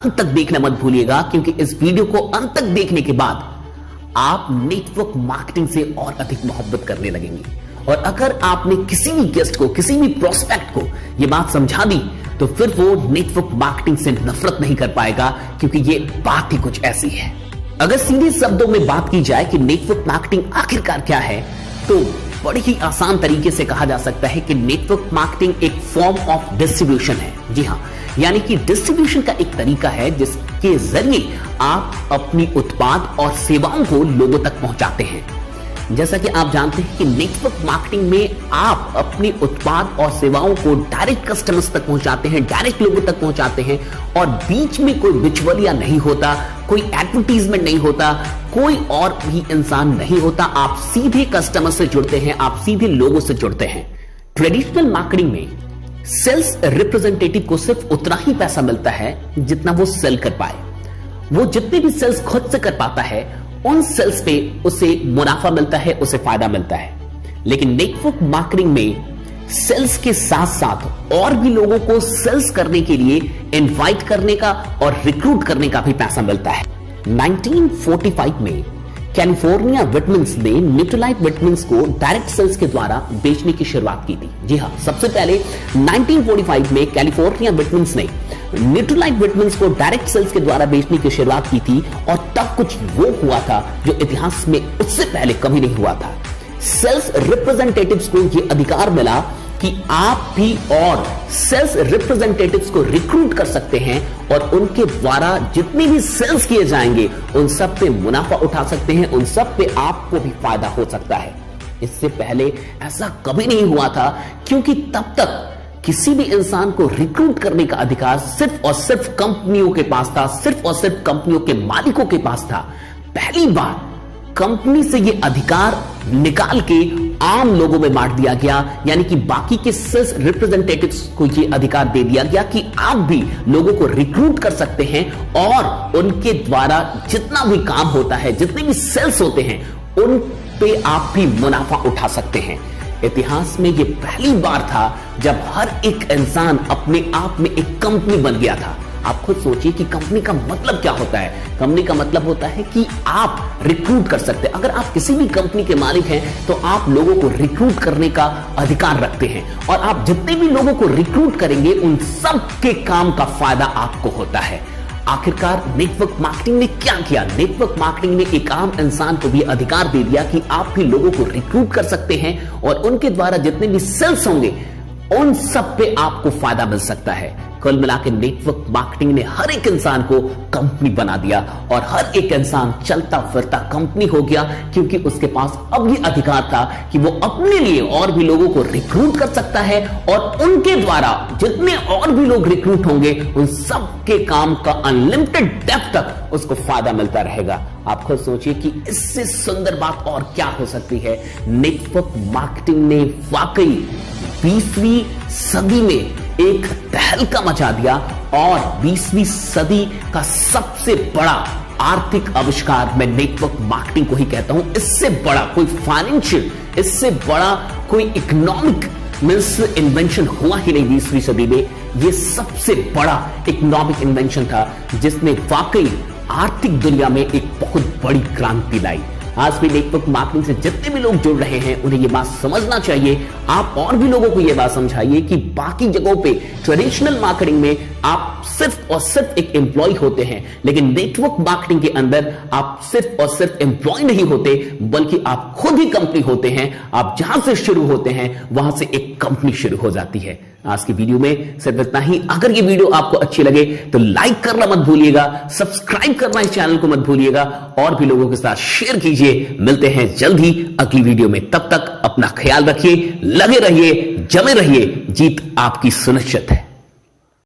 अंत तक देखना मत भूलिएगा, क्योंकि इस वीडियो को अंत तक देखने के बाद आप नेटवर्क मार्केटिंग से और अधिक मोहब्बत करने लगेंगे। और अगर आपने किसी भी गेस्ट को, किसी भी प्रोस्पेक्ट को यह बात समझा दी, तो फिर वो नेटवर्क मार्केटिंग से नफरत नहीं कर पाएगा, क्योंकि ये बात ही कुछ ऐसी है। अगर सीधे शब्दों में बात की जाए कि नेटवर्क मार्केटिंग आखिरकार क्या है, तो बड़ी ही आसान तरीके से कहा जा सकता है कि नेटवर्क मार्केटिंग एक फॉर्म ऑफ डिस्ट्रीब्यूशन है। जी हां, यानी कि डिस्ट्रीब्यूशन का एक तरीका है जिसके जरिए आप अपनी उत्पाद और सेवाओं को लोगों तक पहुंचाते हैं। जैसा कि आप जानते हैं कि नेटवर्क मार्केटिंग में आप अपनी उत्पाद और सेवाओं को डायरेक्ट कस्टमर्स तक पहुंचाते हैं, डायरेक्ट लोगों तक पहुंचाते हैं, और बीच में कोई बिचौलिया नहीं होता, कोई एडवर्टीजमेंट नहीं होता, कोई और भी इंसान नहीं होता। आप सीधे कस्टमर से जुड़ते हैं, आप सीधे लोगों से जुड़ते हैं। ट्रेडिशनल मार्केटिंग में सेल्स रिप्रेजेंटेटिव को सिर्फ उतना ही पैसा मिलता है जितना वो सेल कर पाए। वो जितने भी सेल्स खुद से कर पाता है, उन सेल्स पे उसे मुनाफा मिलता है, उसे फायदा मिलता है। लेकिन नेटवर्क मार्केटिंग में सेल्स के साथ साथ और भी लोगों को सेल्स करने के लिए इनवाइट करने का और रिक्रूट करने का भी पैसा मिलता है। 1945 में कैलिफोर्निया विटामिन्स ने न्यूट्रलाइट विटामिन्स को डायरेक्ट सेल्स के द्वारा बेचने की शुरुआत की थी। जी हां, सबसे पहले 1945 में कैलिफोर्निया विटामिन्स ने न्यूट्रलाइट विटामिन्स को डायरेक्ट सेल्स के द्वारा बेचने की शुरुआत की थी, और तब कुछ वो हुआ था जो इतिहास में उससे पहले कभी नहीं हुआ था। सेल्स रिप्रेजेंटेटिव्स को यह अधिकार मिला कि आप भी और सेल्स रिप्रेजेंटेटिव्स को रिक्रूट कर सकते हैं, और उनके द्वारा जितने भी सेल्स किए जाएंगे उन सब पे मुनाफा उठा सकते हैं, उन सब पे आपको भी फायदा हो सकता है। इससे पहले ऐसा कभी नहीं हुआ था, क्योंकि तब तक किसी भी इंसान को रिक्रूट करने का अधिकार सिर्फ और सिर्फ कंपनियों के पास था, सिर्फ और सिर्फ कंपनियों के मालिकों के पास था। पहली बार कंपनी से यह अधिकार निकाल के आम लोगों में बांट दिया गया, यानी कि बाकी के सेल्स रिप्रेजेंटेटिव्स को यह अधिकार दे दिया गया कि आप भी लोगों को रिक्रूट कर सकते हैं, और उनके द्वारा जितना भी काम होता है, जितने भी सेल्स होते हैं, उन पे आप भी मुनाफा उठा सकते हैं। इतिहास में यह पहली बार था जब हर एक इंसान अपने आप में एक कंपनी बन गया था। आप खुद सोचिए कि कंपनी का मतलब क्या होता है। कंपनी का मतलब होता है कि आप रिक्रूट कर सकते हैं। अगर आप किसी भी कंपनी के मालिक हैं, तो आप लोगों को रिक्रूट करने का अधिकार रखते हैं, और आप जितने भी लोगों को रिक्रूट करेंगे उन सब के काम का फायदा आपको होता है। आखिरकार नेटवर्क मार्केटिंग ने क्या किया? नेटवर्क मार्केटिंग ने एक आम इंसान को भी अधिकार दे दिया कि आप भी लोगों को रिक्रूट कर सकते हैं, और उनके द्वारा जितने भी सेल्स होंगे उन सब पे आपको फायदा मिल सकता है। कुल मिलाकर नेटवर्क मार्केटिंग ने हर एक इंसान को कंपनी बना दिया, और हर एक इंसान चलता फिरता कंपनी हो गया, क्योंकि उसके पास अब ये अधिकार था कि वो अपने लिए और भी लोगों को रिक्रूट कर सकता है, और उनके द्वारा जितने और भी लोग रिक्रूट होंगे उन सब के काम का अनलिमिटेड डेप्थ तक उसको फायदा मिलता रहेगा। आप खुद सोचिए कि इससे सुंदर बात और क्या हो सकती है। नेटवर्क मार्केटिंग ने वाकई 20वीं सदी में एक तहलका मचा दिया, और 20वीं सदी का सबसे बड़ा आर्थिक आविष्कार मैं नेटवर्क मार्केटिंग को ही कहता हूं। इससे बड़ा कोई फाइनेंशियल, इससे बड़ा कोई इकोनॉमिक इन्वेंशन हुआ ही नहीं 20वीं सदी में। यह सबसे बड़ा इकोनॉमिक इन्वेंशन था जिसने वाकई आर्थिक दुनिया में एक बहुत बड़ी क्रांति लाई। आज भी नेटवर्क मार्केटिंग से जितने भी लोग जुड़ रहे हैं उन्हें यह बात समझना चाहिए। आप और भी लोगों को यह बात समझाइए कि बाकी जगहों पे ट्रेडिशनल मार्केटिंग में आप सिर्फ और सिर्फ एक एम्प्लॉय होते हैं, लेकिन नेटवर्क मार्केटिंग के अंदर आप सिर्फ और सिर्फ एम्प्लॉय नहीं होते, बल्कि आप खुद ही कंपनी होते हैं। आप जहां से शुरू होते हैं वहां से एक कंपनी शुरू हो जाती है। आज की वीडियो में सिर्फ इतना ही। अगर ये वीडियो आपको अच्छी लगे तो लाइक करना मत भूलिएगा, सब्सक्राइब करना इस चैनल को मत भूलिएगा, और भी लोगों के साथ शेयर कीजिए। मिलते हैं जल्द ही अगली वीडियो में। तब तक अपना ख्याल रखिए, लगे रहिए, जमे रहिए। जीत आपकी सुनिश्चित है।